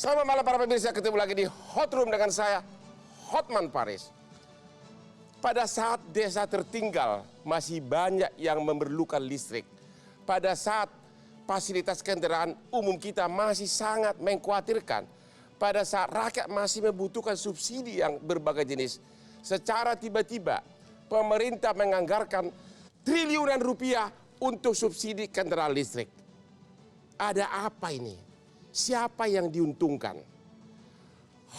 Selamat malam para pemirsa, ketemu lagi di Hot Room dengan saya, Hotman Paris. Pada saat desa tertinggal masih banyak yang memerlukan listrik. Pada saat fasilitas kendaraan umum kita masih sangat mengkhawatirkan. Pada saat rakyat masih membutuhkan subsidi yang berbagai jenis. Secara tiba-tiba pemerintah menganggarkan triliunan rupiah untuk subsidi kendaraan listrik. Ada apa ini? Siapa yang diuntungkan?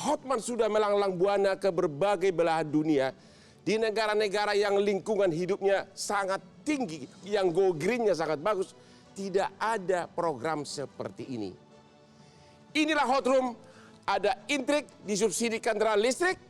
Hotman sudah melanglang buana ke berbagai belahan dunia di negara-negara yang lingkungan hidupnya sangat tinggi, yang go green-nya sangat bagus. Tidak ada program seperti ini. Inilah Hot Room, ada intrik disubsidi kendaraan listrik.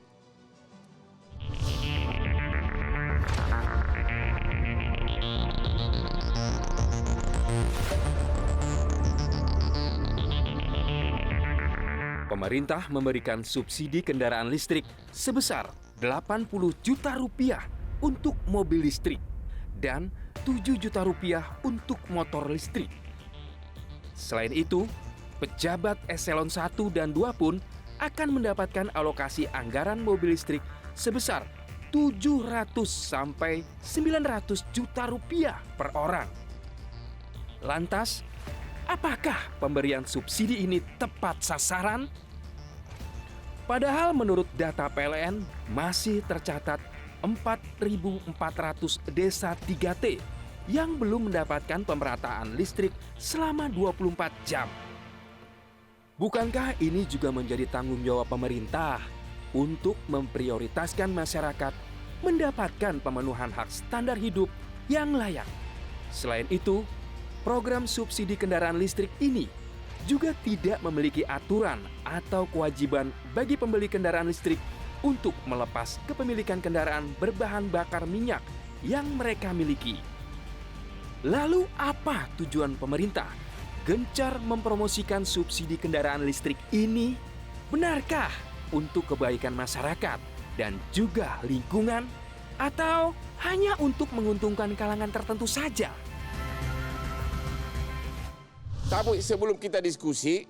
Pemerintah memberikan subsidi kendaraan listrik sebesar 80 juta rupiah untuk mobil listrik dan 7 juta rupiah untuk motor listrik. Selain itu, pejabat eselon 1 dan 2 pun akan mendapatkan alokasi anggaran mobil listrik sebesar 700 sampai 900 juta rupiah per orang. Lantas, apakah pemberian subsidi ini tepat sasaran? Padahal menurut data PLN masih tercatat 4.400 desa 3T yang belum mendapatkan pemerataan listrik selama 24 jam. Bukankah ini juga menjadi tanggung jawab pemerintah untuk memprioritaskan masyarakat mendapatkan pemenuhan hak standar hidup yang layak? Selain itu, program subsidi kendaraan listrik ini juga tidak memiliki aturan atau kewajiban bagi pembeli kendaraan listrik untuk melepas kepemilikan kendaraan berbahan bakar minyak yang mereka miliki. Lalu apa tujuan pemerintah gencar mempromosikan subsidi kendaraan listrik ini? Benarkah untuk kebaikan masyarakat dan juga lingkungan, atau hanya untuk menguntungkan kalangan tertentu saja? Tapi sebelum kita diskusi,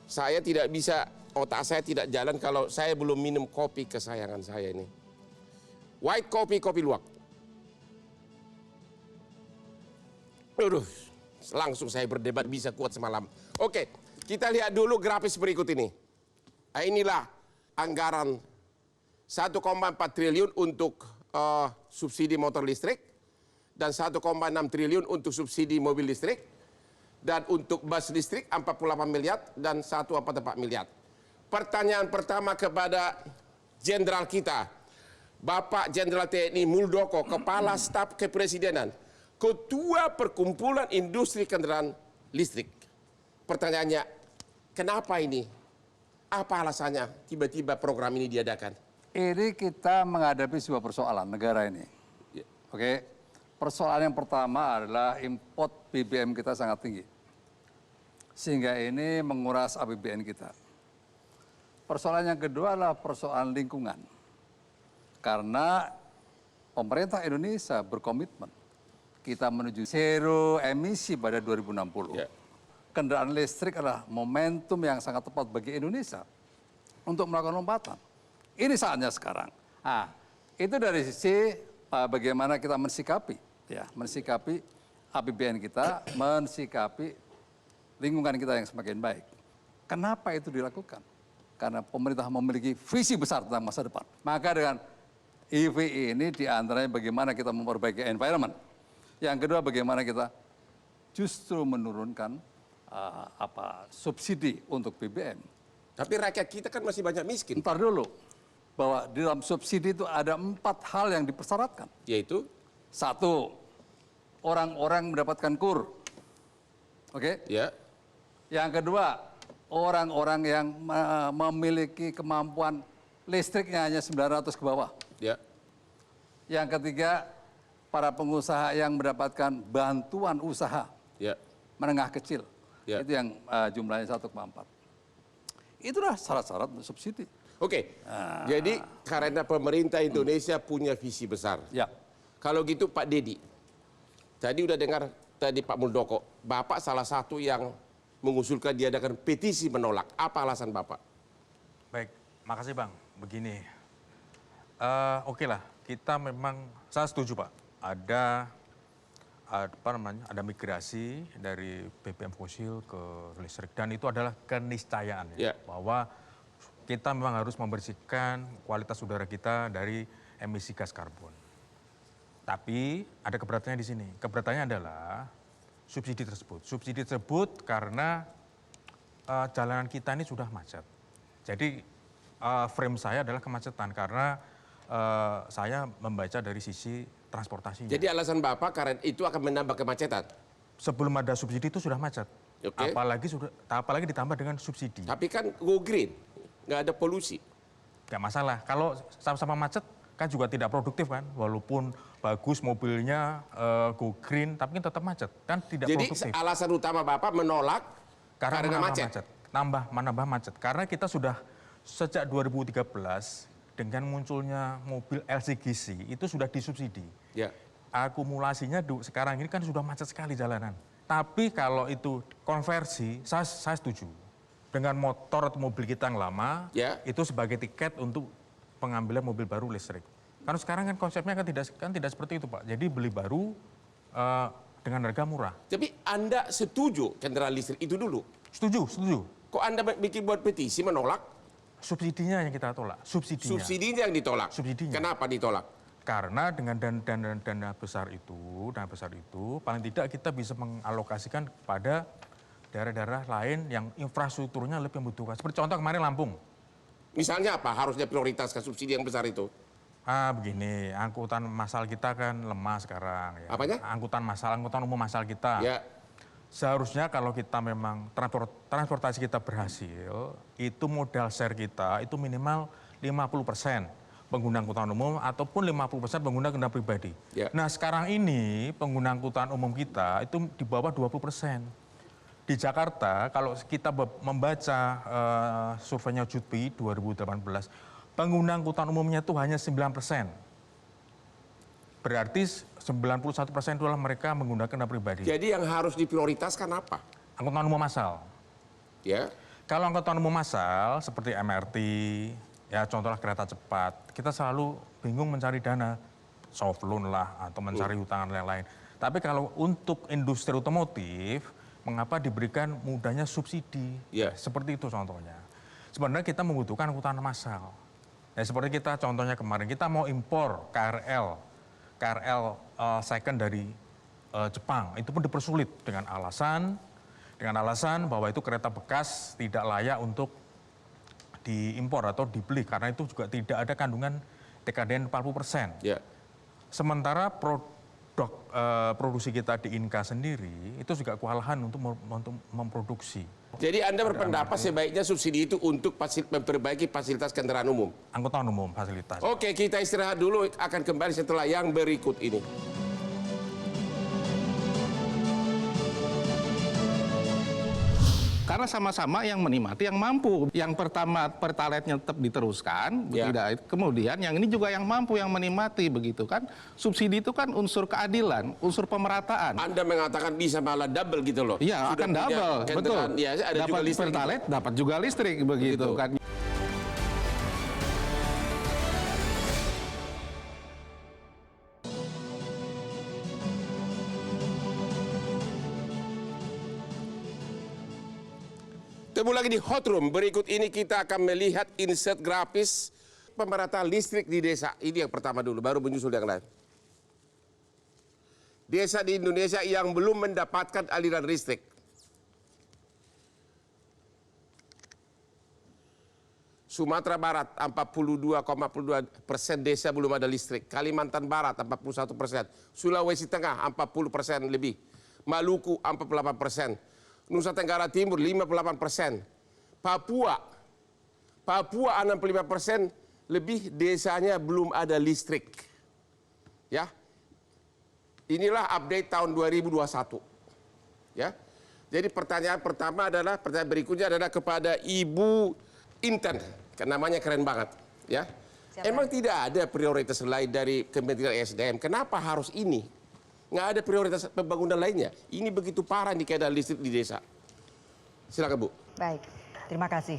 saya tidak bisa, otak saya tidak jalan kalau saya belum minum kopi kesayangan saya ini. White coffee, kopi luwak. Aduh, langsung saya berdebat bisa kuat semalam. Oke, kita lihat dulu grafis berikut ini. Nah, inilah anggaran 1,4 triliun untuk subsidi motor listrik dan 1,6 triliun untuk subsidi mobil listrik. Dan untuk bus listrik 48 miliar dan 1,4 miliar. Pertanyaan pertama kepada jenderal kita, Bapak Jenderal TNI Muldoko, Kepala Staf Kepresidenan, Ketua Perkumpulan Industri Kendaraan Listrik. Pertanyaannya, kenapa ini? Apa alasannya tiba-tiba program ini diadakan? Ini kita menghadapi sebuah persoalan negara ini. Oke, persoalan yang pertama adalah import BBM kita sangat tinggi. Sehingga ini menguras APBN kita. Persoalan yang kedua adalah persoalan lingkungan. Karena pemerintah Indonesia berkomitmen kita menuju zero emisi pada 2060. Yeah. Kendaraan listrik adalah momentum yang sangat tepat bagi Indonesia untuk melakukan lompatan. Ini saatnya sekarang. Nah, itu dari sisi bagaimana kita mensikapi APBN kita, mensikapi lingkungan kita yang semakin baik. Kenapa itu dilakukan? Karena pemerintah memiliki visi besar tentang masa depan. Maka dengan EV ini diantaranya bagaimana kita memperbaiki environment. Yang kedua bagaimana kita justru menurunkan subsidi untuk BBM. Tapi rakyat kita kan masih banyak miskin. Ntar dulu, bahwa di dalam subsidi itu ada 4 hal yang dipersyaratkan. Yaitu? 1, orang-orang mendapatkan KUR. Oke? Ya. Yang kedua, orang-orang yang memiliki kemampuan listriknya hanya 900 ke bawah. Ya. Yang ketiga, para pengusaha yang mendapatkan bantuan usaha menengah kecil. Ya. Itu yang jumlahnya 1,4. Itulah syarat-syarat subsidi. Oke, jadi karena pemerintah Indonesia punya visi besar. Ya. Kalau gitu Pak Dedi, tadi udah dengar tadi Pak Muldoko, Bapak salah satu yang mengusulkan diadakan petisi menolak. Apa alasan Bapak? Baik, makasih Bang. Begini, oke lah, kita memang, saya setuju Pak, ada migrasi dari BBM fosil ke listrik, dan itu adalah keniscayaan Ya. bahwa kita memang harus membersihkan kualitas udara kita dari emisi gas karbon. Tapi ada keberatannya di sini. Keberatannya adalah subsidi tersebut. Subsidi tersebut karena jalanan kita ini sudah macet. Jadi frame saya adalah kemacetan karena saya membaca dari sisi transportasinya. Jadi alasan Bapak karena itu akan menambah kemacetan. Sebelum ada subsidi itu sudah macet. Oke. Apalagi ditambah dengan subsidi. Tapi kan go green, nggak ada polusi. Gak masalah. Kalau sama-sama macet kan juga tidak produktif kan. Walaupun bagus mobilnya go green, tapi kan tetap macet. Kan tidak Jadi produktif. alasan utama Bapak menolak karena menambah macet. Menambah macet. Karena kita sudah sejak 2013 dengan munculnya mobil LCGC itu sudah disubsidi. Ya. Akumulasinya sekarang ini kan sudah macet sekali jalanan. Tapi kalau itu konversi, saya setuju. Dengan motor atau mobil kita yang lama, Ya. itu sebagai tiket untuk pengambilan mobil baru listrik. Karena sekarang kan konsepnya kan tidak seperti itu Pak. Jadi beli baru dengan harga murah. Tapi Anda setuju kendaraan listrik itu dulu? Setuju. Kok Anda bikin buat petisi menolak? Subsidinya yang kita tolak. Subsidinya yang ditolak. Subsidinya. Kenapa ditolak? Karena dengan dana besar itu paling tidak kita bisa mengalokasikan kepada daerah-daerah lain yang infrastrukturnya lebih membutuhkan. Seperti contoh kemarin Lampung. Misalnya apa? Harusnya prioritaskan subsidi yang besar itu. Begini, angkutan massal kita kan lemah sekarang. Ya. Apanya? Angkutan umum massal kita. Ya. Seharusnya kalau kita memang transportasi kita berhasil, itu modal share kita itu minimal 50% pengguna angkutan umum ataupun 50% pengguna kendaraan pribadi. Ya. Nah sekarang ini pengguna angkutan umum kita itu di bawah 20%. Di Jakarta kalau kita membaca surveinya Jutpi 2018, pengguna angkutan umumnya itu hanya 9%. Berarti 91% itu adalah mereka menggunakan kendaraan pribadi. Jadi yang harus diprioritaskan apa? Angkutan umum massal. Ya. Kalau angkutan umum massal seperti MRT, ya contohnya kereta cepat, kita selalu bingung mencari dana, soft loan lah atau mencari hutang dan lain-lain. Tapi kalau untuk industri otomotif, mengapa diberikan mudahnya subsidi? Ya. Seperti itu contohnya. Sebenarnya kita membutuhkan angkutan massal. Ya, seperti kita contohnya kemarin, kita mau impor KRL second dari Jepang, itu pun dipersulit dengan alasan bahwa itu kereta bekas tidak layak untuk diimpor atau dibeli karena itu juga tidak ada kandungan TKDN 40%. Ya. Sementara produksi kita di Inka sendiri itu juga kewalahan untuk memproduksi. Jadi Anda berpendapat sebaiknya subsidi itu untuk memperbaiki fasilitas kendaraan umum? Angkutan umum fasilitas. Oke, kita istirahat dulu, akan kembali setelah yang berikut ini. Karena sama-sama yang menikmati yang mampu. Yang pertama pertalite-nya tetap diteruskan, Ya. tidak. Kemudian yang ini juga yang mampu yang menikmati begitu kan. Subsidi itu kan unsur keadilan, unsur pemerataan. Anda mengatakan bisa malah double gitu loh. Iya, Sudah akan punya double, betul. kendaraan, ya, ada juga Dapat listrik. pertalite, dapat juga listrik begitu kan. Ketemu lagi di Hot Room. Berikut ini kita akan melihat insert grafis pemerataan listrik di desa. Ini yang pertama dulu, baru menyusul yang lain. Desa di Indonesia yang belum mendapatkan aliran listrik. Sumatera Barat 42,42% desa belum ada listrik. Kalimantan Barat 41%. Sulawesi Tengah 40% lebih. Maluku 48%. Nusa Tenggara Timur 58%. Papua 65% lebih desanya belum ada listrik. Ya. Inilah update tahun 2021. Ya. Jadi pertanyaan berikutnya adalah kepada Ibu Inten. Namanya keren banget, ya. Siapa? Emang tidak ada prioritas lain dari Kementerian SDM. Kenapa harus ini? Nggak ada prioritas pembangunan lainnya. Ini begitu parah nih keadaan listrik di desa. Silakan Bu. Baik, terima kasih.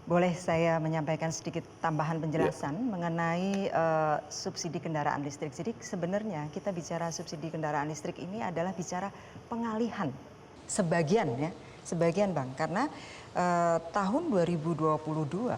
Boleh saya menyampaikan sedikit tambahan penjelasan mengenai subsidi kendaraan listrik. Jadi sebenarnya kita bicara subsidi kendaraan listrik ini adalah bicara pengalihan sebagian ya, sebagian Bang. Karena tahun 2022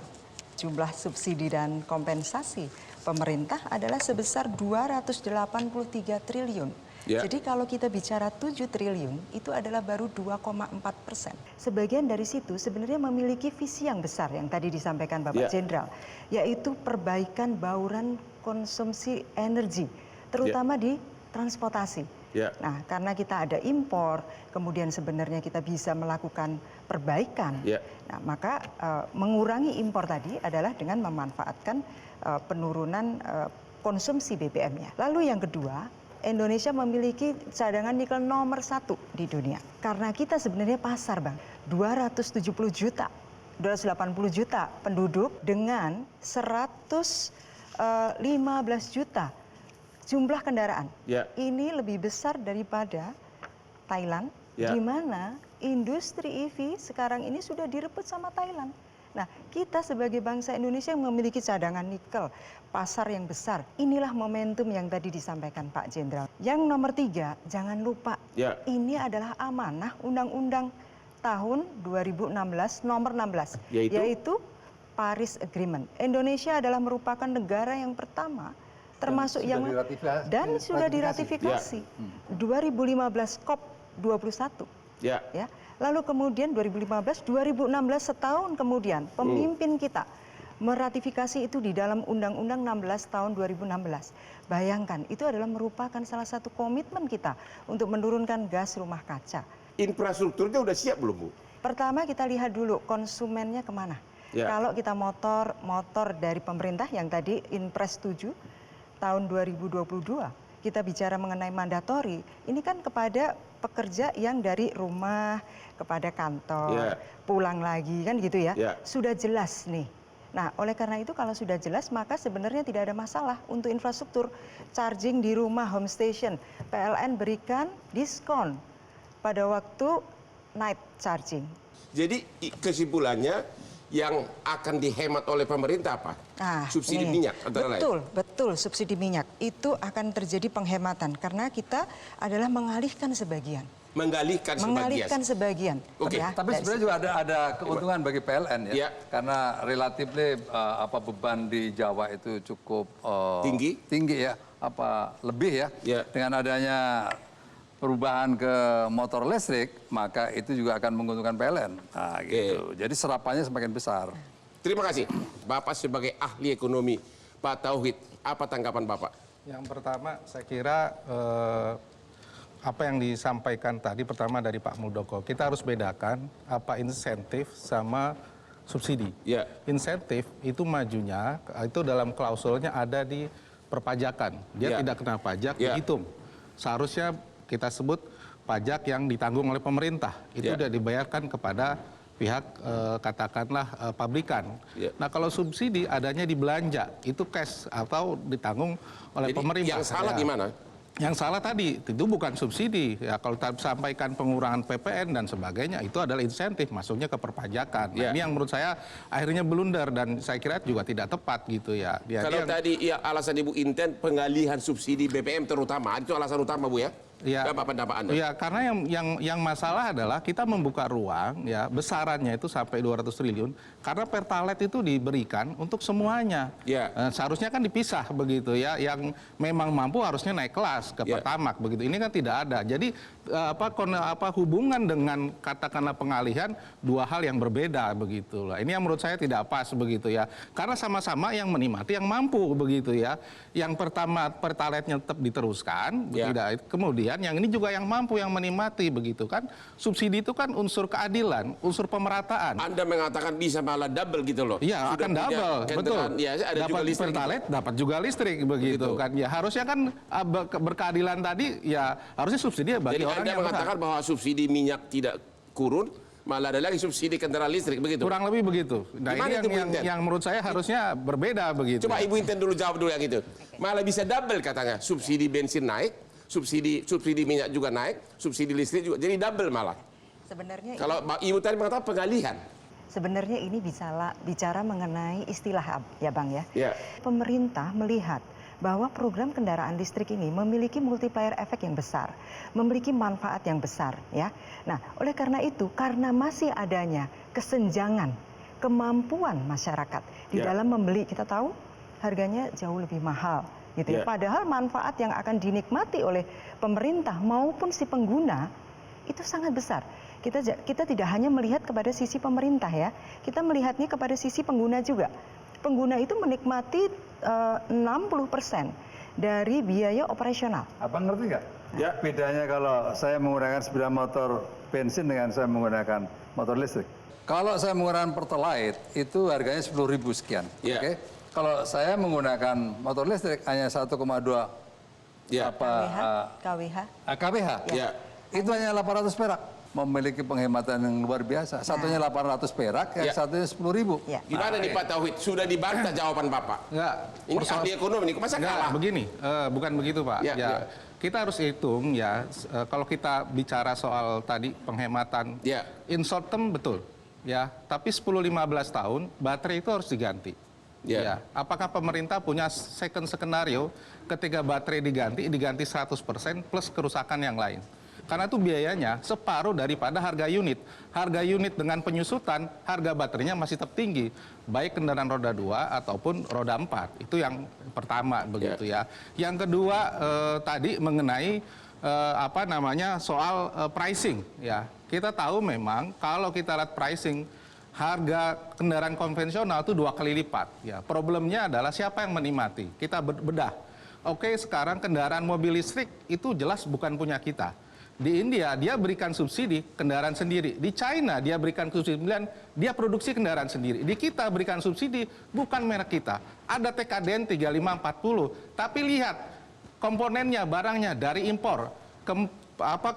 jumlah subsidi dan kompensasi pemerintah adalah sebesar 283 triliun. Ya. Jadi kalau kita bicara 7 triliun itu adalah baru 2,4%. Sebagian dari situ sebenarnya memiliki visi yang besar yang tadi disampaikan Bapak Jenderal, yaitu perbaikan bauran konsumsi energi, terutama di transportasi. Ya. Nah, karena kita ada impor, kemudian sebenarnya kita bisa melakukan perbaikan. Ya. Nah, maka mengurangi impor tadi adalah dengan memanfaatkan penurunan konsumsi BBM-nya. Lalu yang kedua, Indonesia memiliki cadangan nikel nomor 1 di dunia. Karena kita sebenarnya pasar Bang, 280 juta penduduk dengan 115 juta jumlah kendaraan. Ya. Ini lebih besar daripada Thailand, Ya. di mana industri EV sekarang ini sudah direbut sama Thailand. Nah, kita sebagai bangsa Indonesia yang memiliki cadangan nikel, pasar yang besar, inilah momentum yang tadi disampaikan Pak Jenderal. Yang nomor 3, jangan lupa, Ya. ini adalah amanah Undang-Undang tahun 2016 nomor 16, yaitu Paris Agreement. Indonesia adalah merupakan negara yang pertama termasuk yang dan sudah diratifikasi 2015 COP 21. Ya. Ya. Lalu kemudian 2015, 2016 setahun kemudian pemimpin kita meratifikasi itu di dalam Undang-Undang 16 tahun 2016. Bayangkan, itu adalah merupakan salah satu komitmen kita untuk menurunkan gas rumah kaca. Infrastrukturnya udah siap belum Bu? Pertama kita lihat dulu konsumennya kemana. Ya. Kalau kita motor dari pemerintah yang tadi Inpres 7 tahun 2022, kita bicara mengenai mandatori, ini kan kepada pekerja yang dari rumah kepada kantor, pulang lagi kan gitu ya. Sudah jelas nih. Nah, oleh karena itu kalau sudah jelas maka sebenarnya tidak ada masalah untuk infrastruktur charging di rumah, home station. PLN berikan diskon pada waktu night charging. Jadi kesimpulannya yang akan dihemat oleh pemerintah apa? Subsidi minyak antara lain. Betul, subsidi minyak itu akan terjadi penghematan karena kita adalah mengalihkan sebagian. Mengalihkan sebagian. Oke. Ya, tapi sebenarnya juga ada keuntungan bagi PLN ya. Karena relatif beban di Jawa itu cukup tinggi ya, lebih ya. Dengan adanya perubahan ke motor listrik, maka itu juga akan menguntungkan PLN. Nah, gitu. Jadi serapannya semakin besar. Terima kasih. Bapak sebagai ahli ekonomi, Pak Tauhid, apa tanggapan Bapak? Yang pertama, saya kira apa yang disampaikan tadi pertama dari Pak Muldoko, kita harus bedakan apa insentif sama subsidi. Insentif itu majunya, itu dalam klausulnya ada di perpajakan. Dia tidak kena pajak, dihitung. Seharusnya kita sebut pajak yang ditanggung oleh pemerintah. Itu sudah dibayarkan kepada pihak katakanlah pabrikan. Nah kalau subsidi adanya di belanja, itu cash atau ditanggung oleh pemerintah. Yang salah di mana? Yang salah tadi itu bukan subsidi ya, kalau sampaikan pengurangan PPN dan sebagainya itu adalah insentif masuknya ke perpajakan. Nah, ini yang menurut saya akhirnya blunder dan saya kira juga tidak tepat gitu ya. Kalau tadi alasan Ibu Inten pengalihan subsidi BBM terutama itu alasan utama Bu ya? Apa pendapat Anda? Ya, karena yang masalah adalah kita membuka ruang ya besarannya itu sampai 200 triliun karena Pertalite itu diberikan untuk semuanya. Seharusnya kan dipisah begitu ya, yang memang mampu harusnya naik kelas ke Pertamax begitu. Ini kan tidak ada. Jadi hubungan dengan katakanlah pengalihan dua hal yang berbeda begitu lah. Ini yang menurut saya tidak pas begitu ya. Karena sama-sama yang menikmati yang mampu begitu ya. Yang pertama Pertalite-nya tetap diteruskan, tidak kemudian yang ini juga yang mampu yang menikmati begitu kan. Subsidi itu kan unsur keadilan, unsur pemerataan. Anda mengatakan bisa malah double gitu loh. Iya, akan double, betul. Dapat Pertalite, dapat juga listrik begitu kan. Ya harusnya kan berkeadilan tadi ya harusnya subsidi bagi orang Anda yang mengatakan bahwa subsidi minyak tidak kurun, malah ada lagi subsidi kendaraan listrik begitu. Kurang lebih begitu. Nah, ini yang menurut saya harusnya berbeda begitu. Coba Ibu Inten dulu jawab dulu yang itu. Malah bisa double katanya. Subsidi bensin naik, subsidi minyak juga naik, subsidi listrik juga jadi double malah. Sebenarnya Kalau Ibu tadi mengatakan pengalihan. Sebenarnya ini bicara mengenai istilah ya Bang ya. Ya. Pemerintah melihat bahwa program kendaraan listrik ini memiliki multiplier efek yang besar, memiliki manfaat yang besar ya. Nah, oleh karena itu, karena masih adanya kesenjangan kemampuan masyarakat di dalam membeli, kita tahu harganya jauh lebih mahal gitu ya. Padahal manfaat yang akan dinikmati oleh pemerintah maupun si pengguna itu sangat besar. Kita tidak hanya melihat kepada sisi pemerintah ya, kita melihatnya kepada sisi pengguna juga. Pengguna itu menikmati 60% dari biaya operasional. Abang ngerti nggak? Ya. Bedanya kalau saya menggunakan sepeda motor bensin dengan saya menggunakan motor listrik. Kalau saya menggunakan Pertalite itu harganya 10.000 sekian. Ya. Oke. Kalau saya menggunakan motor listrik hanya 1,2 kWh. Ya. Itu hanya 800 perak. Memiliki penghematan yang luar biasa. Satunya 800 perak, yang satunya 10.000. Gimana nih Pak Tauhid? Sudah dibantah jawaban Bapak. Enggak. Ini ahli ekonomi, masa kalah? Begini, bukan begitu Pak. Kita harus hitung ya, kalau kita bicara soal tadi penghematan, in short term betul. Ya, tapi 10-15 tahun baterai itu harus diganti. Ya. Apakah pemerintah punya second skenario ketika baterai diganti 100% plus kerusakan yang lain? Karena itu biayanya separuh daripada harga unit. Harga unit dengan penyusutan, harga baterainya masih tetap tinggi. Baik kendaraan roda 2 ataupun roda 4. Itu yang pertama begitu ya. Yang kedua tadi mengenai soal pricing ya. Kita tahu memang kalau kita lihat pricing harga kendaraan konvensional itu 2 kali lipat ya. Problemnya adalah siapa yang menikmati. Kita bedah. Oke, sekarang kendaraan mobil listrik itu jelas bukan punya kita. Di India dia berikan subsidi kendaraan sendiri. Di China dia berikan subsidi, dia produksi kendaraan sendiri. Di kita berikan subsidi bukan merek kita. Ada TKDN 3540, tapi lihat komponennya, barangnya dari impor.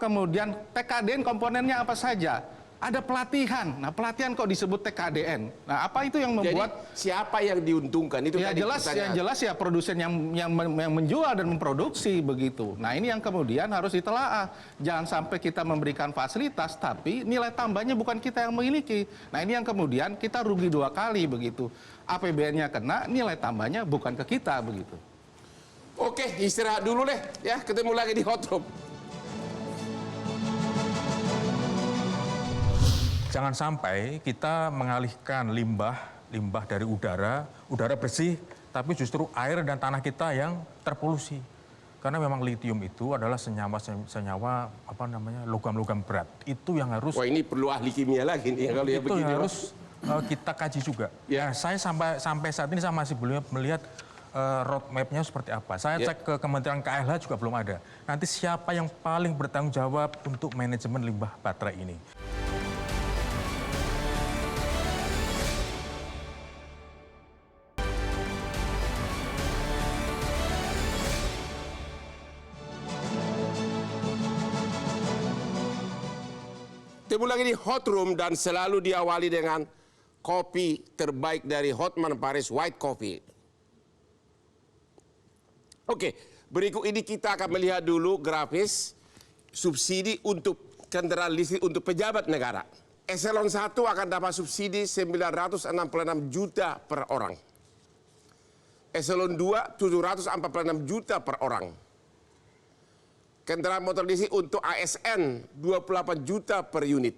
Kemudian TKDN komponennya apa saja? Ada pelatihan. Nah, pelatihan kok disebut TKDN. Nah, apa itu yang membuat siapa yang diuntungkan itu ya tadi jelas ya produsen yang menjual dan memproduksi begitu. Nah, ini yang kemudian harus ditelaah. Jangan sampai kita memberikan fasilitas tapi nilai tambahnya bukan kita yang memiliki. Nah, ini yang kemudian kita rugi 2 kali begitu. APBN-nya kena, nilai tambahnya bukan ke kita begitu. Oke, istirahat dulu deh ya, ketemu lagi di Hot Room. Jangan sampai kita mengalihkan limbah dari udara bersih, tapi justru air dan tanah kita yang terpolusi. Karena memang litium itu adalah senyawa logam-logam berat. Itu yang harus. Wah, ini perlu ahli kimia lagi nih kalau ya itu begini. Yang harus kita kaji juga. Ya, saya sampai saat ini saya masih belum melihat roadmap-nya seperti apa. Saya cek ke Kementerian KLH juga belum ada. Nanti siapa yang paling bertanggung jawab untuk manajemen limbah baterai ini? Ketemu lagi di Hot Room dan selalu diawali dengan kopi terbaik dari Hotman Paris White Coffee. Oke, berikut ini kita akan melihat dulu grafis subsidi untuk kendaraan listrik untuk pejabat negara. Eselon 1 akan dapat subsidi 966 juta per orang. Eselon 2 746 juta per orang. Kendaraan motor listrik untuk ASN 28 juta per unit.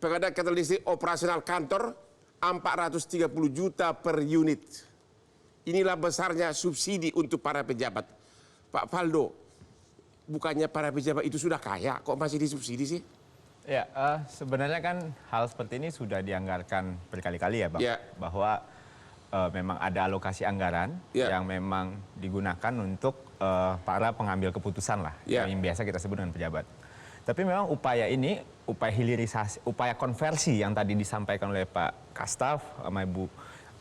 Pengadaan kendaraan listrik operasional kantor 430 juta per unit. Inilah besarnya subsidi untuk para pejabat. Pak Faldo, bukannya para pejabat itu sudah kaya, kok masih disubsidi sih? Ya, sebenarnya kan hal seperti ini sudah dianggarkan berkali-kali ya Bang. Bahwa memang ada alokasi anggaran yang memang digunakan untuk para pengambil keputusan lah, yang biasa kita sebut dengan pejabat. Tapi memang upaya ini, upaya hilirisasi, upaya konversi yang tadi disampaikan oleh Pak Kastaf sama Ibu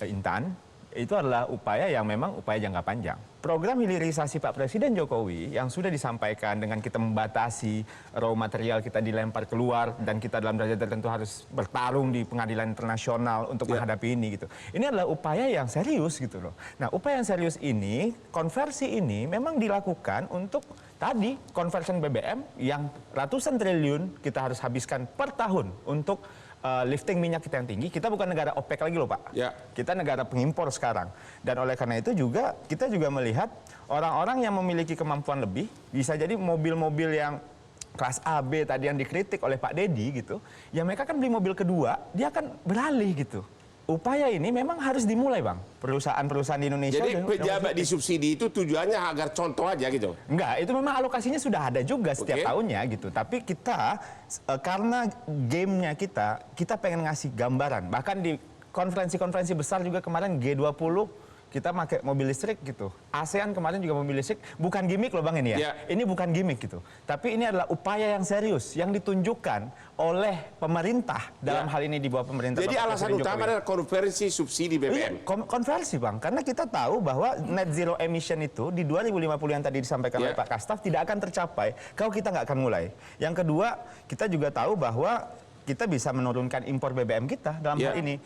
Intan, itu adalah upaya yang memang upaya jangka panjang. Program hilirisasi Pak Presiden Jokowi yang sudah disampaikan dengan kita membatasi raw material kita dilempar keluar dan kita dalam derajat tertentu harus bertarung di pengadilan internasional untuk menghadapi ini gitu. Ini adalah upaya yang serius gitu loh. Nah, upaya yang serius ini, konversi ini memang dilakukan untuk tadi conversion BBM yang ratusan triliun kita harus habiskan per tahun untuk lifting minyak kita yang tinggi. Kita bukan negara OPEC lagi loh Pak. Ya. Kita negara pengimpor sekarang. Dan oleh karena itu juga kita juga melihat orang-orang yang memiliki kemampuan lebih, bisa jadi mobil-mobil yang kelas A, B tadi yang dikritik oleh Pak Dedi gitu, ya mereka kan beli mobil kedua, dia akan beralih gitu. Upaya ini memang harus dimulai Bang. Perusahaan-perusahaan di Indonesia. Jadi pejabat disubsidi itu tujuannya agar contoh aja gitu? Enggak, itu memang alokasinya sudah ada juga setiap tahunnya gitu. Tapi kita, karena gamenya kita pengen ngasih gambaran. Bahkan di konferensi-konferensi besar juga kemarin G20, kita pakai mobil listrik gitu. ASEAN kemarin juga mobil listrik, bukan gimmick loh Bang ini ya. Ini bukan gimmick gitu. Tapi ini adalah upaya yang serius yang ditunjukkan oleh pemerintah dalam hal ini di bawah pemerintah. Jadi alasan utama adalah konversi subsidi BBM. Konversi Bang, karena kita tahu bahwa net zero emission itu di 2050 yang tadi disampaikan oleh Pak Kastaf tidak akan tercapai kalau kita nggak akan mulai. Yang kedua, kita juga tahu bahwa kita bisa menurunkan impor BBM kita dalam hal ini.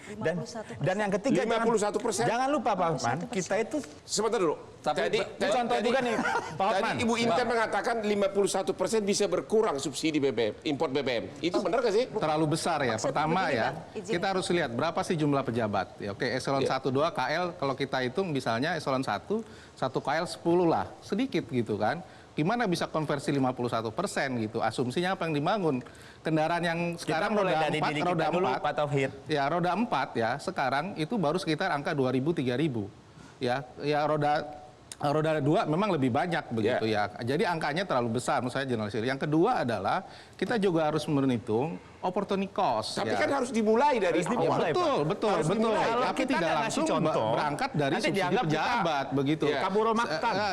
Dan yang ketiga, 51%. Jangan lupa Pak Hotman, kita itu... Sebentar dulu. Tadi contoh juga nih, Pak Hotman. Tadi Ibu Inten mengatakan 51% bisa berkurang subsidi BBM, impor BBM. Itu benar nggak sih? Terlalu besar ya. Pertama ya, kita harus lihat berapa sih jumlah pejabat. Ya, oke, eselon 1, 2, KL, kalau kita hitung misalnya eselon 1 KL 10 lah. Sedikit gitu kan. Gimana bisa konversi 51% gitu? Asumsinya apa yang dibangun? Kendaraan yang sekarang roda 4, Pak Tauhid. Ya, roda 4 ya, sekarang itu baru sekitar angka 2.000, 3.000. Ya roda 2 memang lebih banyak begitu ya. Jadi angkanya terlalu besar menurut saya generalisir. Yang kedua adalah kita juga harus menghitung opportunity cost. Tapi kan harus dimulai dari awal. Betul. Tapi tidak langsung berangkat dari subsidi pejabat begitu.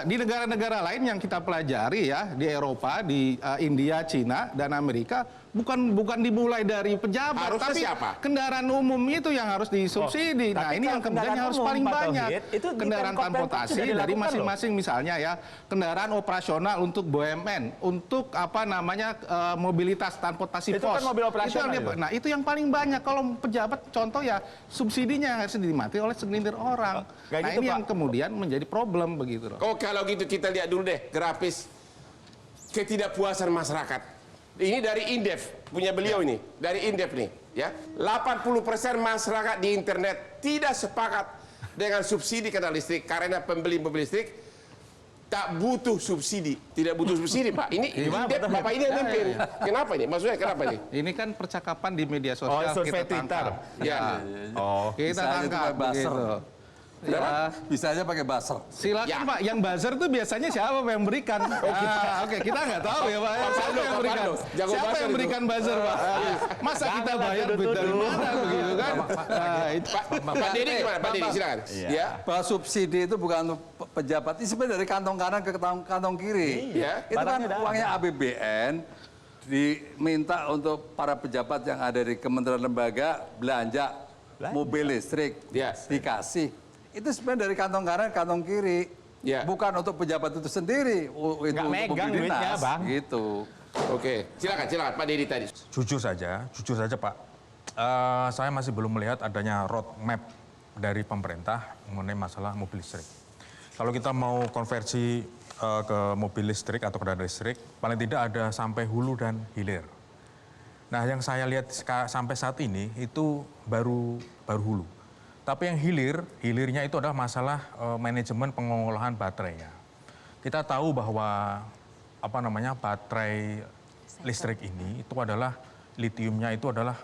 Di negara-negara lain yang kita pelajari ya, di Eropa, di India, Cina dan Amerika, bukan dimulai dari pejabat, harusnya tapi siapa? Kendaraan umum itu yang harus disubsidi. Nah, ini yang kemudian harus paling banyak. Kendaraan transportasi dari masing-masing misalnya ya, kendaraan operasional untuk BUMN, untuk mobilitas transportasi pos. Kan mobil operasional. Nah, itu yang paling banyak. Kalau pejabat contoh ya subsidinya yang harus dinikmati oleh segelintir orang. Nah, ini yang kemudian menjadi problem begitu loh. Oh, kalau gitu kita lihat dulu deh grafis ketidakpuasan masyarakat. Ini dari Indef, punya beliau ini, dari Indef nih, ya. 80% masyarakat di internet tidak sepakat dengan subsidi kendaraan listrik karena pembeli mobil listrik tak butuh subsidi, tidak butuh subsidi, Pak. Ini Indef, Bapak ini yang mimpin. Kenapa ini? Maksudnya kenapa ini? Ini kan percakapan di media sosial kita tangkap. Ya. Kita tangkap begitu. Ya, bisa aja pakai buzzer. Silakan Pak, yang buzzer itu biasanya siapa yang berikan? Oke, kita nggak tahu ya Pak. Siapa yang berikan? Siapa yang berikan buzzer Pak? Masa kita bayar duit dari mana begitu kan? Pak Dedi gimana? Pak Dedi silakan. Ya. Bahwa subsidi itu bukan untuk pejabat, itu sebenarnya dari kantong kanan ke kantong kiri. Itu kan uangnya APBN diminta untuk para pejabat yang ada di kementerian lembaga belanja mobil listrik dikasih. Itu sebenarnya dari kantong kanan, kantong kiri. Bukan untuk pejabat itu sendiri. Itu untuk megang duitnya, Bang. Gitu. Oke, silakan Pak Dedi tadi. Jujur saja Pak. Saya masih belum melihat adanya roadmap dari pemerintah mengenai masalah mobil listrik. Kalau kita mau konversi ke mobil listrik atau kendaraan listrik, paling tidak ada sampai hulu dan hilir. Nah, yang saya lihat sampai saat ini itu baru hulu. Tapi yang hilirnya itu adalah masalah manajemen pengelolaan baterainya. Kita tahu bahwa baterai listrik ini itu adalah litiumnya itu adalah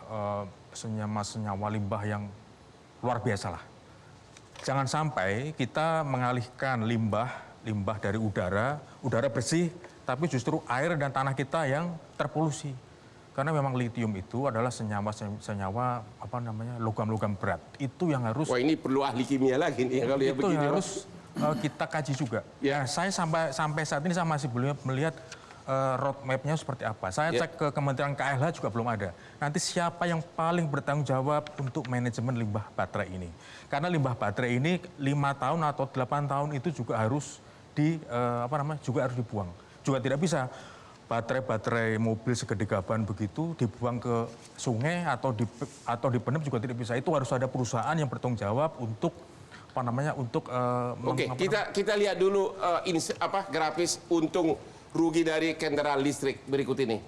senyawa limbah yang luar biasa lah. Jangan sampai kita mengalihkan limbah dari udara bersih, tapi justru air dan tanah kita yang terpolusi. Karena memang litium itu adalah senyawa logam-logam berat. Itu yang harus. Wah, ini perlu ahli kimia lagi nih kalau ya itu begini. Yang harus kita kaji juga. Ya, saya sampai saat ini saya masih belum melihat roadmap-nya seperti apa. Saya cek ke Kementerian KLH juga belum ada. Nanti siapa yang paling bertanggung jawab untuk manajemen limbah baterai ini? Karena limbah baterai ini 5 tahun atau 8 tahun itu juga harus juga harus dibuang. Juga tidak bisa baterai mobil segede gaban begitu dibuang ke sungai atau dipendam juga tidak bisa. Itu harus ada perusahaan yang bertanggung jawab untuk Oke, kita lihat dulu grafis untung rugi dari kendaraan listrik berikut ini.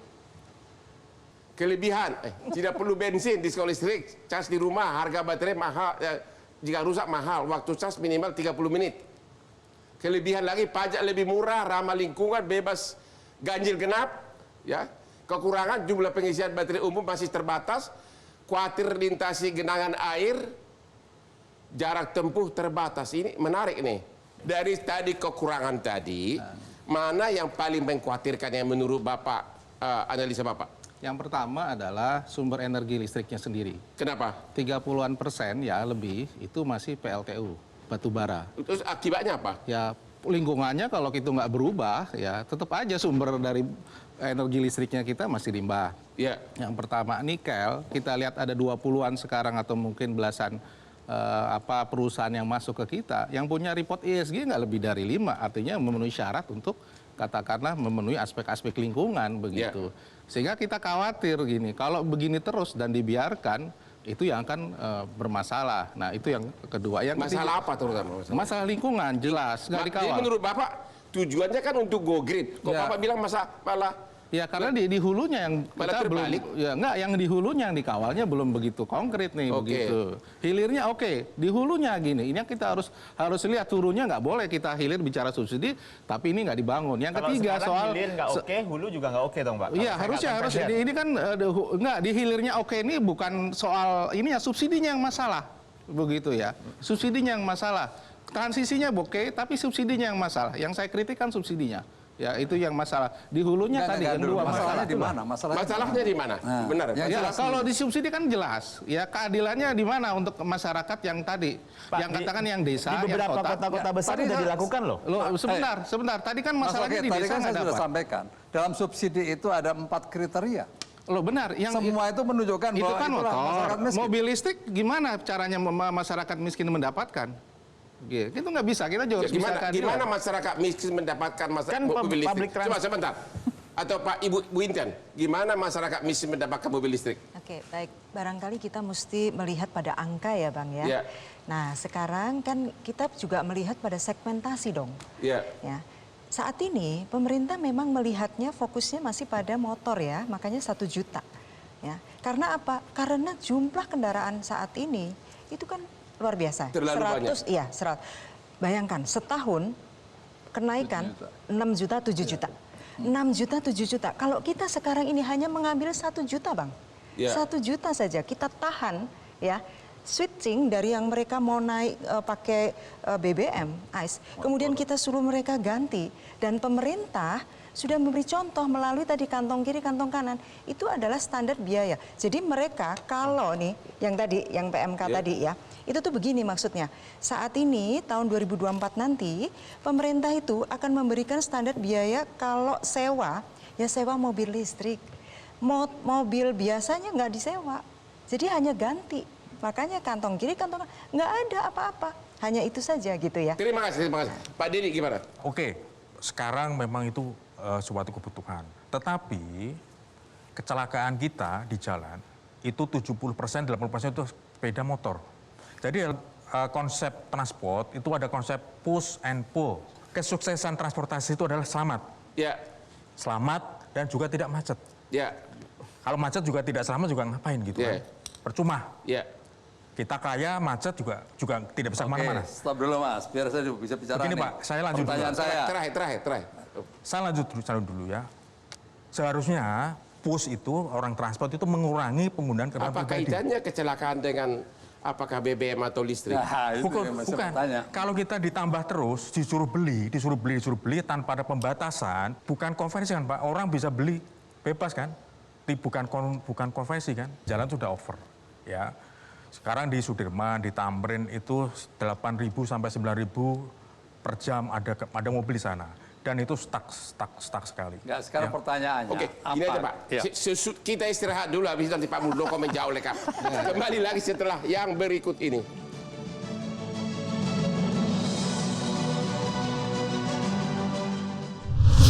Kelebihan, tidak perlu bensin di sekolah listrik, cas di rumah, harga baterai mahal, jika rusak mahal, waktu cas minimal 30 menit. Kelebihan lagi, pajak lebih murah, ramah lingkungan, bebas ganjil genap. Ya. Kekurangan, jumlah pengisian baterai umum masih terbatas, khawatir lintasi genangan air, jarak tempuh terbatas. Ini menarik nih. Dari tadi kekurangan tadi, mana yang paling mengkhawatirkan yang menurut Bapak, analisa Bapak? Yang pertama adalah sumber energi listriknya sendiri. Kenapa? 30-an% ya lebih itu masih PLTU, batu bara. Terus akibatnya apa? Ya lingkungannya kalau itu nggak berubah ya tetap aja sumber dari energi listriknya kita masih limbah. Ya. Yang pertama nikel, kita lihat ada 20-an sekarang atau mungkin belasan perusahaan yang masuk ke kita yang punya report ESG nggak lebih dari 5, artinya memenuhi syarat untuk katakanlah memenuhi aspek-aspek lingkungan begitu. Sehingga kita khawatir gini, kalau begini terus dan dibiarkan itu yang akan bermasalah. Nah itu yang kedua. Yang masalah ketiga, apa terutama? Masalah lingkungan jelas nggak dikawal. Jadi menurut Bapak tujuannya kan untuk go green. Kok Ya. Bapak bilang malah ya karena di hulunya yang malah kita belum, terbalik. ya enggak, yang di hulunya yang dikawalnya belum begitu konkret nih begitu. Hilirnya oke, di hulunya gini. Ini kita harus lihat turunnya nggak boleh kita hilir bicara subsidi, tapi ini nggak dibangun. Yang ketiga soal hilir nggak oke, hulu juga nggak oke dong, Pak. Iya harusnya ini kan nggak di hilirnya oke ini bukan soal ini ya subsidinya yang masalah begitu ya. Subsidinya yang masalah. Transisinya oke, tapi subsidinya yang masalah. Yang saya kritik kan subsidinya. Ya itu yang masalah di hulunya tadi yang dua masalahnya di itulah. mana? masalahnya di mana? Nah, Benar. yang Ya, jelas kalau disubsidi kan jelas. Ya keadilannya di mana untuk masyarakat yang tadi, Pak, yang katakan yang desa, di beberapa yang kota. kota-kota besar tadi udah saya- dilakukan loh. Loh, sebentar. Tadi kan Mas masalahnya Rocky, di tadi desa kan saya nggak sudah dapat. sampaikan. Dalam subsidi itu ada 4 kriteria. Loh benar, yang Semua itu menunjukkan itu bahwa kan itulah masyarakat motor. miskin. Mobil listrik gimana caranya masyarakat miskin mendapatkan? Gitu. Itu nggak bisa, kita juga harus bisa keadilan. Gimana masyarakat miskin mendapatkan Kan mobil public listrik? Coba sebentar. Atau Pak Ibu Intan, gimana masyarakat miskin mendapatkan mobil listrik? Oke, baik. Barangkali kita mesti melihat pada angka ya, Bang ya. Ya. Nah, sekarang kan kita juga melihat pada segmentasi dong. Ya. Ya. Saat ini pemerintah memang melihatnya fokusnya masih pada motor ya, makanya 1 juta. Ya. Karena apa? Karena jumlah kendaraan saat ini itu kan luar biasa. Terlalu banyak. Iya, 100. Bayangkan setahun kenaikan 6 juta, 7 juta. 6 juta, 7 juta. Kalau kita sekarang ini hanya mengambil 1 juta, Bang. Ya. 1 juta saja kita tahan ya. Switching dari yang mereka mau naik pakai BBM, ICE. Kemudian kita suruh mereka ganti. Dan pemerintah sudah memberi contoh melalui tadi kantong kiri, kantong kanan. Itu adalah standar biaya. Jadi mereka kalau nih, yang PMK tadi ya, itu tuh begini maksudnya. Saat ini tahun 2024 nanti, pemerintah itu akan memberikan standar biaya kalau sewa, ya sewa mobil listrik. Mobil biasanya nggak disewa. Jadi hanya ganti. Makanya kantong kiri, kantong kanan, nggak ada apa-apa. Hanya itu saja gitu ya. Terima kasih. Pak Dedi gimana? Oke, sekarang memang itu suatu kebutuhan. Tetapi kecelakaan kita di jalan itu 70%, 80% itu sepeda motor. Jadi konsep transport itu ada konsep push and pull. Kesuksesan transportasi itu adalah selamat. Ya. Selamat dan juga tidak macet. Ya. Kalau macet juga tidak selamat juga ngapain gitu kan. Percuma. Ya. Kita kaya, macet juga tidak bisa kemana-mana. Stop dulu Mas, biar saya bisa bicara. Begini nih. Pak, saya lanjut dulu. Pertanyaan saya. Terakhir. Saya lanjut dulu ya. Seharusnya push itu orang transport itu mengurangi penggunaan kendaraan Apa pribadi. kaitannya kecelakaan dengan apakah BBM atau listrik? Nah, itu Bukan. yang saya bertanya. Kalau kita ditambah terus, disuruh beli tanpa ada pembatasan, bukan konversi kan Pak? Orang bisa beli bebas kan? Bukan konversi kan? Jalan sudah over, ya. Sekarang di Sudirman, di Tamrin itu 8.000 sampai 9.000 per jam ada mobil di sana. Dan itu stuck sekali. Enggak, sekarang pertanyaannya. Oke, gini aja Pak. Ya. Kita istirahat dulu, habis nanti Pak Muldoko menjauh lekap. Kembali lagi setelah yang berikut ini.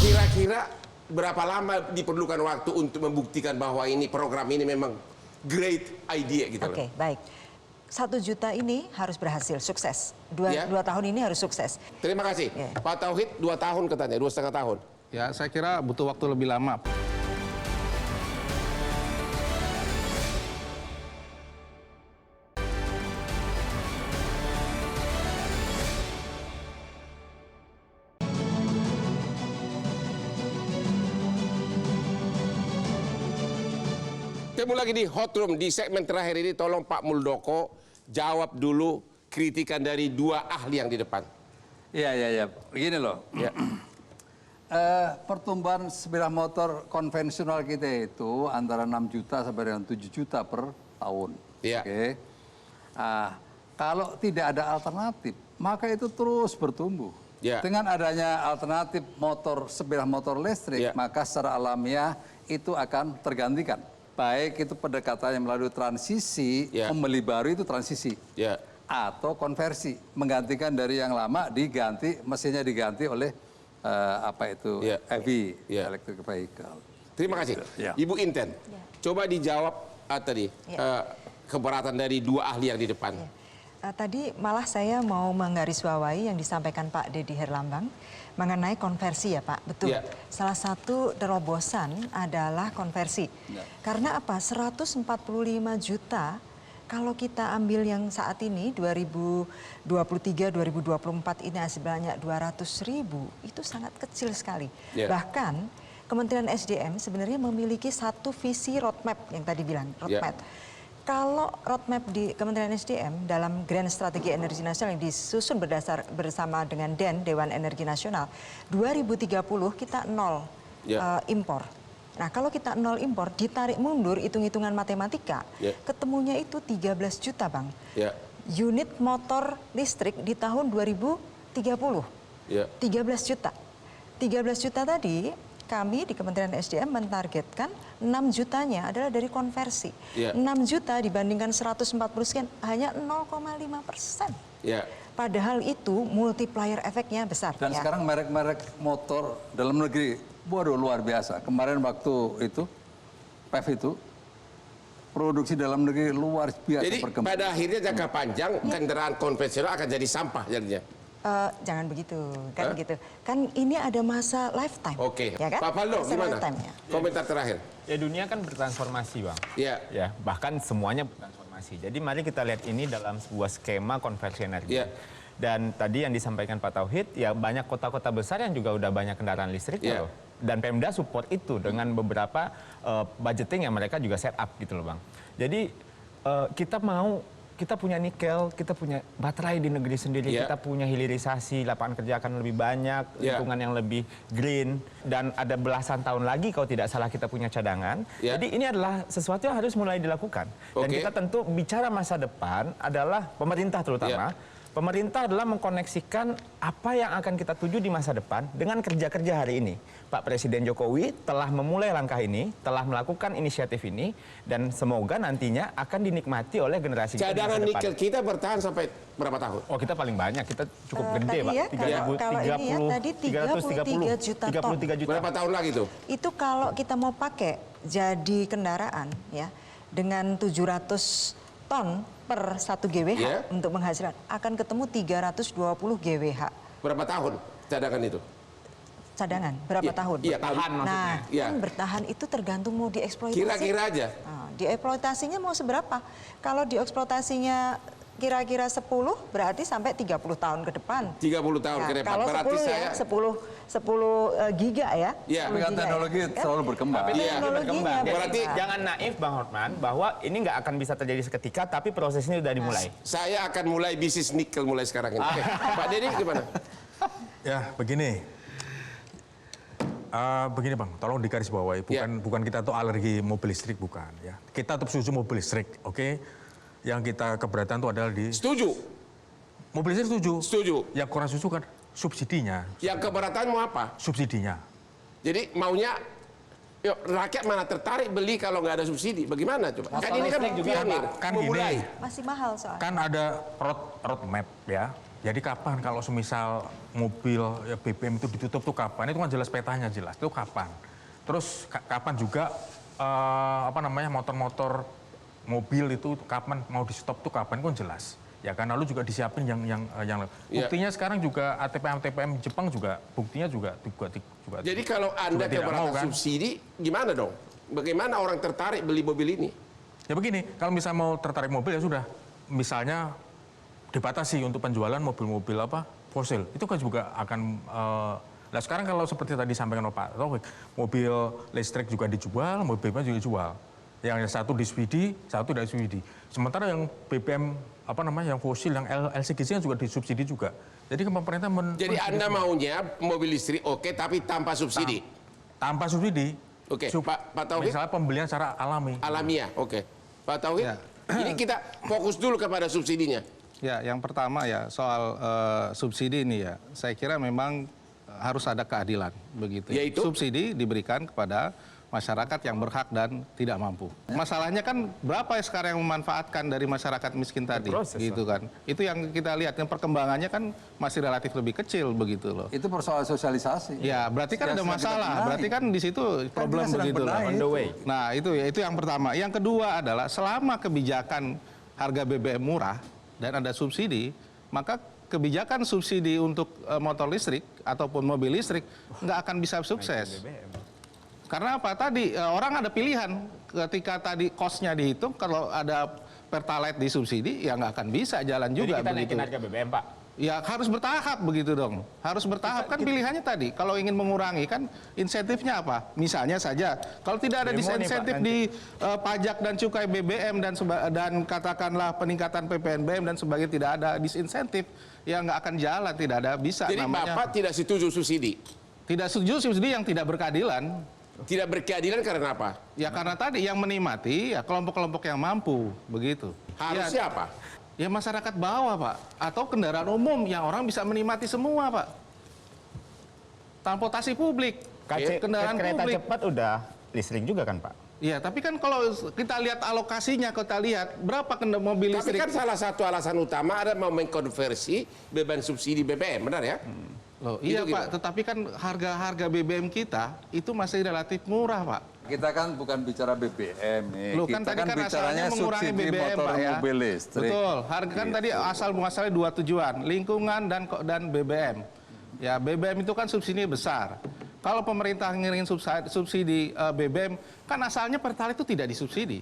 Kira-kira berapa lama diperlukan waktu untuk membuktikan bahwa ini program ini memang great idea gitu loh? Oke, baik. 1 juta ini harus berhasil, sukses. 2 tahun ini harus sukses. Terima kasih. Ya. Pak Tauhid 2 tahun katanya, 2,5 tahun. ya saya kira butuh waktu lebih lama. Ketemu lagi di Hot Room. Di segmen terakhir ini tolong Pak Muldoko jawab dulu kritikan dari dua ahli yang di depan. Iya. Begini loh. Ya. Pertumbuhan sepeda motor konvensional kita itu antara 6 juta sampai dengan 7 juta per tahun. Iya. Oke. Kalau tidak ada alternatif, maka itu terus bertumbuh. Ya. Dengan adanya alternatif sepeda motor listrik, Ya. maka secara alamiah itu akan tergantikan. Baik itu pendekatannya melalui transisi, Ya. membeli baru itu transisi. Ya. Atau konversi, menggantikan dari yang lama mesinnya diganti oleh Ya. EV, Ya. electric vehicle. Terima kasih. Ya. Ibu Inten, coba dijawab tadi keberatan dari dua ahli yang di depan. Tadi malah saya mau menggarisbawahi yang disampaikan Pak Deddy Herlambang mengenai konversi ya Pak, betul. Ya. Salah satu terobosan adalah konversi. Ya. Karena apa? 145 juta kalau kita ambil yang saat ini 2023-2024 ini sebanyak 200.000 itu sangat kecil sekali. Ya. Bahkan Kementerian SDM sebenarnya memiliki satu visi roadmap yang tadi bilang roadmap. Kalau roadmap di Kementerian SDM dalam Grand Strategi Energi Nasional yang disusun bersama dengan DEN, Dewan Energi Nasional, 2030 kita nol impor. Nah kalau kita nol impor, ditarik mundur hitung-hitungan matematika, ketemunya itu 13 juta Bang. Unit motor listrik di tahun 2030, 13 juta. 13 juta tadi kami di Kementerian SDM mentargetkan 6 jutanya adalah dari konversi. 6 juta dibandingkan 140 sekian hanya 0,5%. Padahal itu multiplier efeknya besar. Dan sekarang merek-merek motor dalam negeri, waduh luar biasa. Kemarin waktu itu, PEV itu, produksi dalam negeri luar biasa. Jadi pada akhirnya jangka panjang kendaraan konvensional akan jadi sampah jadinya. Jangan begitu, kan gitu. Kan ini ada masa lifetime. Oke. Ya kan? Pak Faldo, Masa gimana? lifetime-nya. Komentar terakhir. Ya dunia kan bertransformasi Bang. Iya. Ya, bahkan semuanya bertransformasi. Jadi mari kita lihat ini dalam sebuah skema konversi energi. Iya. Dan tadi yang disampaikan Pak Tauhid, ya banyak kota-kota besar yang juga udah banyak kendaraan listrik Iya. loh. Dan Pemda support itu dengan beberapa budgeting yang mereka juga set up gitu loh Bang. Jadi kita punya nikel, kita punya baterai di negeri sendiri, kita punya hilirisasi, lapangan kerja akan lebih banyak, lingkungan yang lebih green, dan ada belasan tahun lagi kalau tidak salah kita punya cadangan. Jadi ini adalah sesuatu yang harus mulai dilakukan. Dan kita tentu bicara masa depan adalah pemerintah terutama. Pemerintah adalah mengkoneksikan apa yang akan kita tuju di masa depan dengan kerja-kerja hari ini. Pak Presiden Jokowi telah memulai langkah ini, telah melakukan inisiatif ini, dan semoga nantinya akan dinikmati oleh generasi kita di masa Cadangan depan. nikel kita bertahan sampai berapa tahun? Oh kita paling banyak, kita cukup gede Tadi Pak. ya, kalau ini ya, tadi 33 juta ton. 33 juta. Berapa tahun lagi tuh? Itu kalau kita mau pakai jadi kendaraan ya dengan 700 ton per 1 GWh untuk menghasilkan akan ketemu 320 GWh. Berapa tahun cadangan itu? Cadangan berapa tahun? Iya, tahan Nah, maksudnya. kan bertahan itu tergantung mau dieksploitasi. Kira-kira aja. Nah, dieksploitasinya mau seberapa? Kalau dieksploitasinya kira-kira 10 berarti sampai 30 tahun ke depan. 30 tahun ke depan. Kalau Berarti 10 saya 10 giga ya. Iya. 10 Dengan giga teknologi ya. selalu berkembang. Tapi Iya. berkembang. Jadi Berarti jangan naif Bang Hotman bahwa ini nggak akan bisa terjadi seketika, tapi prosesnya sudah dimulai. saya akan mulai bisnis nikel mulai sekarang ini. Pak Deddy gimana? Ya, begini. Begini Bang, tolong digarisbawahi. Bukan kita tuh alergi mobil listrik, bukan. Ya. Kita tetap setuju mobil listrik, oke? Yang kita keberatan itu adalah di... Setuju. Mobil listrik setuju. Setuju. Yang kurang setuju kan subsidinya. Yang keberatan mau apa? Subsidinya. Jadi maunya yuk, rakyat mana tertarik beli kalau nggak ada subsidi? Bagaimana coba? Kan ini kan pionir. Kan memulai. gini. Masih mahal soalnya. Kan ada roadmap ya. Jadi kapan kalau semisal mobil ya BBM itu ditutup tuh kapan? Itu kan jelas petanya jelas. Itu kapan? Terus kapan juga motor-motor mobil itu kapan mau di stop tuh kapan? Itu kan jelas. Ya karena lu juga disiapin yang buktinya sekarang juga ATPM Jepang juga buktinya juga. Jadi kalau Anda keberatan subsidi, gimana dong? Bagaimana orang tertarik beli mobil ini? Ya begini, kalau misalnya mau tertarik mobil ya sudah, misalnya dibatasi untuk penjualan mobil-mobil fosil, itu kan juga akan. Nah sekarang kalau seperti tadi disampaikan oleh Pak Taufik, mobil listrik juga dijual, mobil juga dijual. Yang satu disubsidi, satu tidak disubsidi. Sementara yang BBM yang fosil, yang LCGC juga disubsidi juga. Jadi pemerintah Jadi Anda maunya mobil listrik oke, tapi tanpa subsidi? Tanpa subsidi. Oke, Pak Taufik? Misalnya pembelian secara alami. Alamiah, oke. Pak Taufik, ini kita fokus dulu kepada subsidinya. Ya, yang pertama ya soal subsidi ini ya, saya kira memang harus ada keadilan begitu. Yaitu? Subsidi diberikan kepada masyarakat yang berhak dan tidak mampu. Masalahnya kan berapa sekarang yang memanfaatkan dari masyarakat miskin tadi, gitu kan? Itu yang kita lihat, yang perkembangannya kan masih relatif lebih kecil begitu loh. Itu persoalan sosialisasi. Ya, berarti kan ada masalah. Berarti kan di situ problem begitu loh. On the way. Nah, itu yang pertama. Yang kedua adalah selama kebijakan harga BBM murah dan ada subsidi, maka kebijakan subsidi untuk motor listrik ataupun mobil listrik nggak akan bisa sukses. Karena apa? Tadi orang ada pilihan ketika tadi cost-nya dihitung, kalau ada Pertalite disubsidi ya nggak akan bisa jalan juga. Jadi kita begitu. naikin harga BBM, Pak? Ya harus bertahap begitu dong. Harus bertahap kan pilihannya tadi. Kalau ingin mengurangi kan insentifnya apa? Misalnya saja kalau tidak ada disinsentif di pajak dan cukai BBM dan katakanlah peningkatan PPNBM dan sebagainya, tidak ada disinsentif, ya nggak akan jalan, tidak ada bisa. Jadi namanya. Bapak tidak setuju subsidi? Tidak setuju subsidi yang tidak berkeadilan. Tidak berkeadilan karena apa? Ya karena tadi yang menikmati ya kelompok-kelompok yang mampu begitu. Harusnya apa? Ya masyarakat bawah, Pak, atau kendaraan umum yang orang bisa menikmati semua, Pak. Transportasi publik, kendaraan kereta publik. cepat udah listrik juga kan, Pak? Ya, tapi kan kalau kita lihat alokasinya, kita lihat berapa mobil listrik. Tapi kan salah satu alasan utama ada mau mengkonversi beban subsidi BBM, benar ya? Loh, iya Pak, tetapi kan harga BBM kita itu masih relatif murah, Pak. Kita kan bukan bicara BBM nih. Loh, kan kita tadi kan asalnya mengurangi BBM, motor Pak, ya. mobil listrik. Betul, harga kan tadi asal muasalnya dua tujuan, lingkungan dan BBM. Ya, BBM itu kan subsidinya besar. Kalau pemerintah ngiringin subsidi BBM, kan asalnya Pertalite itu tidak disubsidi.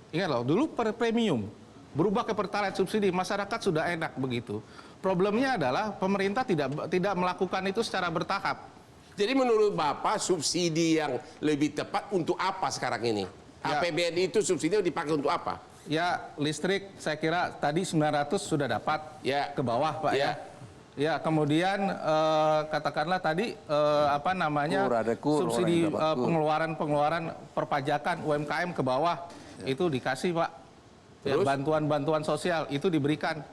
Ingat loh, dulu premium, berubah ke Pertalite subsidi, masyarakat sudah enak begitu. Problemnya adalah pemerintah tidak melakukan itu secara bertahap. Jadi menurut Bapak subsidi yang lebih tepat untuk apa sekarang ini? Ya. APBN itu subsidi dipakai untuk apa? Ya, listrik saya kira tadi 900 sudah dapat ke bawah, Pak, ya. Ya, kemudian katakanlah tadi subsidi pengeluaran perpajakan UMKM ke bawah itu dikasih, Pak. Ya, bantuan sosial itu diberikan.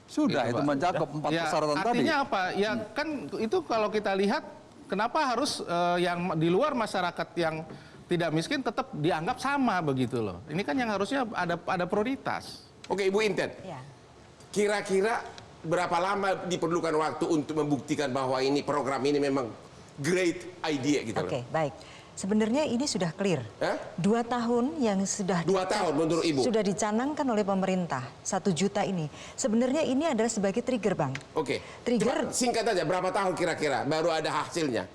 Sudah gitu, itu mencakup 4 persyaratan tadi. Artinya apa? Ya kan itu kalau kita lihat kenapa harus yang di luar masyarakat yang tidak miskin tetap dianggap sama begitu loh. Ini kan yang harusnya ada prioritas. Oke, Ibu Inten. Kira-kira berapa lama diperlukan waktu untuk membuktikan bahwa ini program ini memang great idea gitu loh? Oke, baik. Sebenarnya ini sudah clear. 2 tahun yang sudah 2 tahun menurut Ibu sudah dicanangkan oleh pemerintah 1 juta ini. Sebenarnya ini adalah sebagai trigger, Bang. Oke. Trigger. Singkat aja, berapa tahun kira-kira baru ada hasilnya?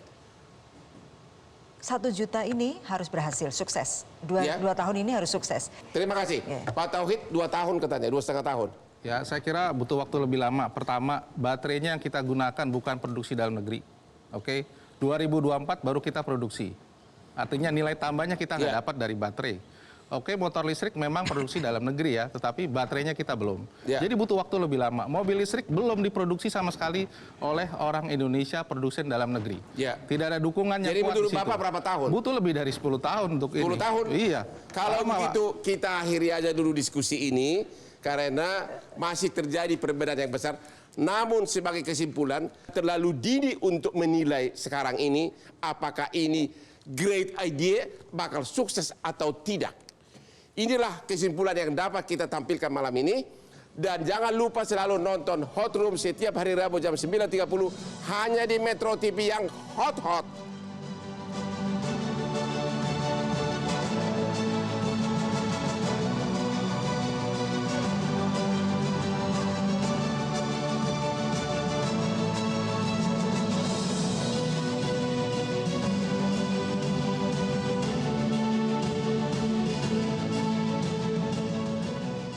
1 juta ini harus berhasil, sukses. 2 tahun ini harus sukses. Terima kasih. Pak Tauhid 2 tahun katanya, 2,5 tahun. Ya, saya kira butuh waktu lebih lama. Pertama, baterainya yang kita gunakan bukan produksi dalam negeri. Oke, 2024 baru kita produksi. Artinya nilai tambahnya kita nggak dapat dari baterai. Oke, motor listrik memang produksi dalam negeri ya, tetapi baterainya kita belum. Jadi butuh waktu lebih lama. Mobil listrik belum diproduksi sama sekali oleh orang Indonesia, produsen dalam negeri. Tidak ada dukungan yang kuat di situ. Jadi menurut Bapak berapa tahun? Butuh lebih dari 10 tahun untuk 10 ini. 10 tahun? Iya. Kalau begitu kita akhiri aja dulu diskusi ini, karena masih terjadi perbedaan yang besar. Namun sebagai kesimpulan, terlalu dini untuk menilai sekarang ini apakah ini great idea bakal sukses atau tidak. Inilah kesimpulan yang dapat kita tampilkan malam ini. Dan jangan lupa selalu nonton Hot Room setiap hari Rabu jam 9.30 hanya di Metro TV yang hot-hot.